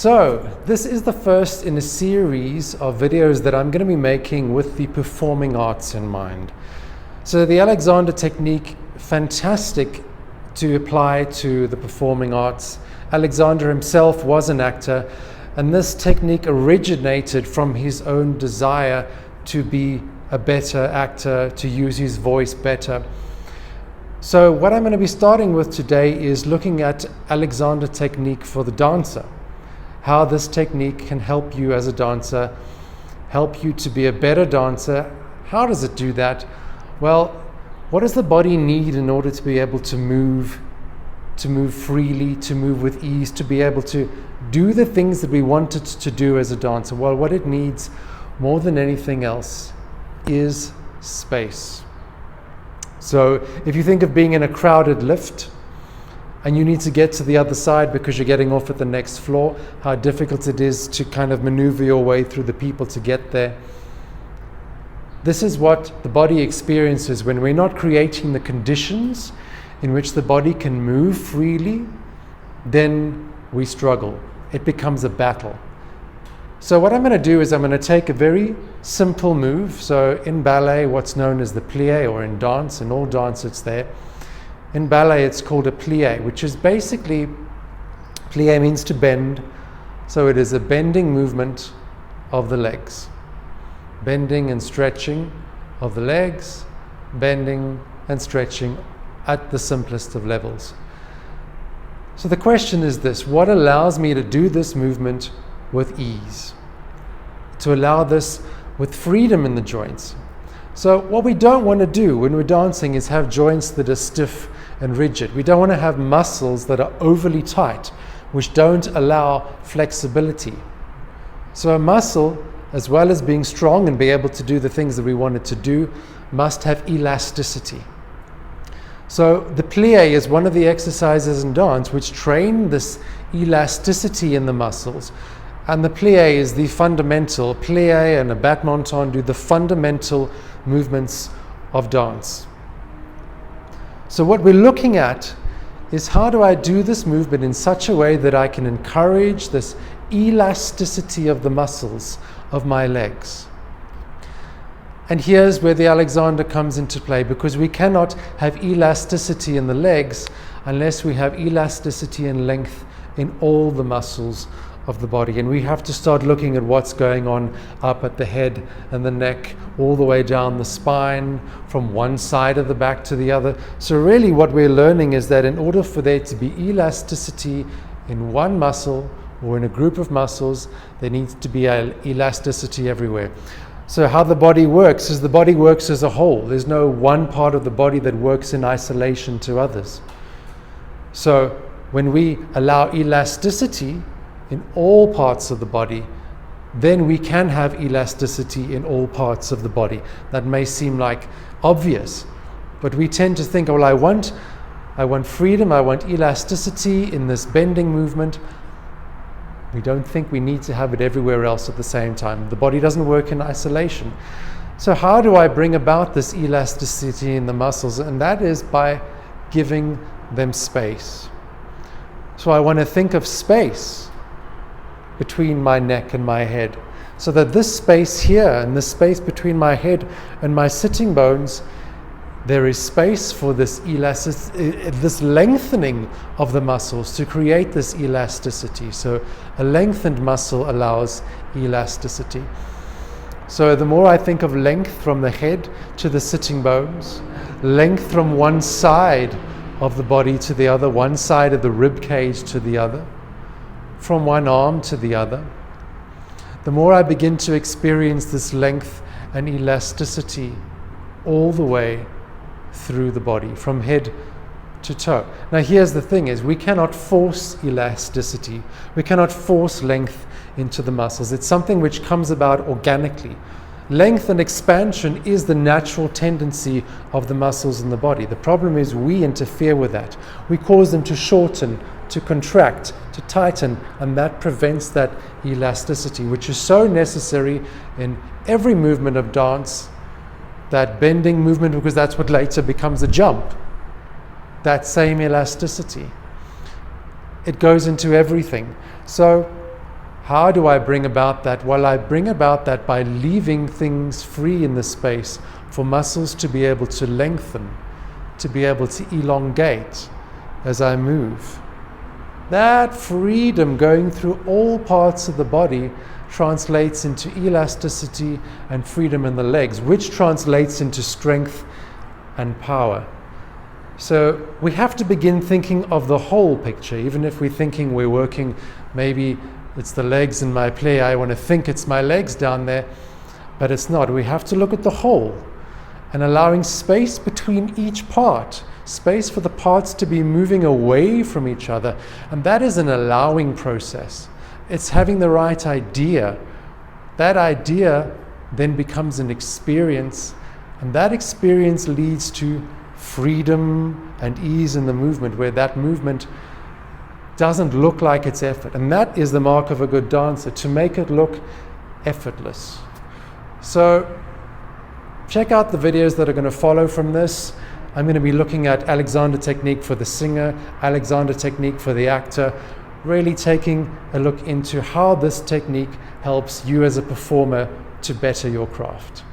So, this is the first in a series of videos that I'm going to be making with the performing arts in mind. So the Alexander technique, fantastic to apply to the performing arts. Alexander himself was an actor, and this technique originated from his own desire to be a better actor, to use his voice better. So what I'm going to be starting with today is looking at Alexander technique for the dancer. How this technique can help you as a dancer, help you to be a better dancer. How does it do that? Well, what does the body need in order to be able to move freely, to move with ease, to be able to do the things that we want it to do as a dancer? Well, what it needs more than anything else is space. So if you think of being in a crowded lift, and you need to get to the other side because you're getting off at the next floor, how difficult it is to kind of maneuver your way through the people to get there. This is what the body experiences when we're not creating the conditions in which the body can move freely. Then we struggle. It becomes a battle. So what I'm going to do is I'm going to take a very simple move. So in ballet, what's known as the plie, or in dance, in all dance it's there. In ballet, it's called a plie, which is basically, plie means to bend. So it is a bending movement of the legs. Bending and stretching of the legs, bending and stretching at the simplest of levels. So the question is this: what allows me to do this movement with ease? To allow this with freedom in the joints. So what we don't want to do when we're dancing is have joints that are stiff and rigid. We don't want to have muscles that are overly tight, which don't allow flexibility. So a muscle, as well as being strong and be able to do the things that we want it to do, must have elasticity. So the plie is one of the exercises in dance which train this elasticity in the muscles. And the plie is the fundamental. Plie and a battement do the fundamental movements of dance. So what we're looking at is, how do I do this movement in such a way that I can encourage this elasticity of the muscles of my legs? And here's where the Alexander comes into play, because we cannot have elasticity in the legs unless we have elasticity and length in all the muscles of the body. And we have to start looking at what's going on up at the head and the neck, all the way down the spine, from one side of the back to the other. So really what we're learning is that in order for there to be elasticity in one muscle or in a group of muscles, there needs to be elasticity everywhere. So how the body works is the body works as a whole. There's no one part of the body that works in isolation to others. So when we allow elasticity in all parts of the body, then we can have elasticity in all parts of the body. That may seem like obvious, but we tend to think, well, I want freedom, I want elasticity in this bending movement. We don't think we need to have it everywhere else at the same time. The body doesn't work in isolation. So how do I bring about this elasticity in the muscles? And that is by giving them space. So I want to think of space between my neck and my head, so that this space here and this space between my head and my sitting bones, there is space for this lengthening of the muscles to create this elasticity. So a lengthened muscle allows elasticity. So the more I think of length from the head to the sitting bones, length from one side of the body to the other, one side of the rib cage to the other, from one arm to the other, the more I begin to experience this length and elasticity all the way through the body, from head to toe. Now here's the thing, is we cannot force elasticity. We cannot force length into the muscles. It's something which comes about organically. Length and expansion is the natural tendency of the muscles in the body. The problem is we interfere with that. We cause them to shorten, to contract, to tighten, and that prevents that elasticity, which is so necessary in every movement of dance, that bending movement, because that's what later becomes a jump. That same elasticity. It goes into everything. So How do I bring about that? Well, I bring about that by leaving things free in the space for muscles to be able to lengthen, to be able to elongate as I move. That freedom going through all parts of the body translates into elasticity and freedom in the legs, which translates into strength and power. So we have to begin thinking of the whole picture. Even if we're thinking we're working, maybe it's the legs in my play, I want to think it's my legs down there, but it's not. We have to look at the whole and allowing space between each part, space for the parts to be moving away from each other. And that is an allowing process. It's having the right idea. That idea then becomes an experience, and that experience leads to freedom and ease in the movement, where that movement doesn't look like it's effort. And that is the mark of a good dancer, to make it look effortless. So check out the videos that are going to follow from this. I'm going to be looking at Alexander technique for the singer, Alexander technique for the actor, really taking a look into how this technique helps you as a performer to better your craft.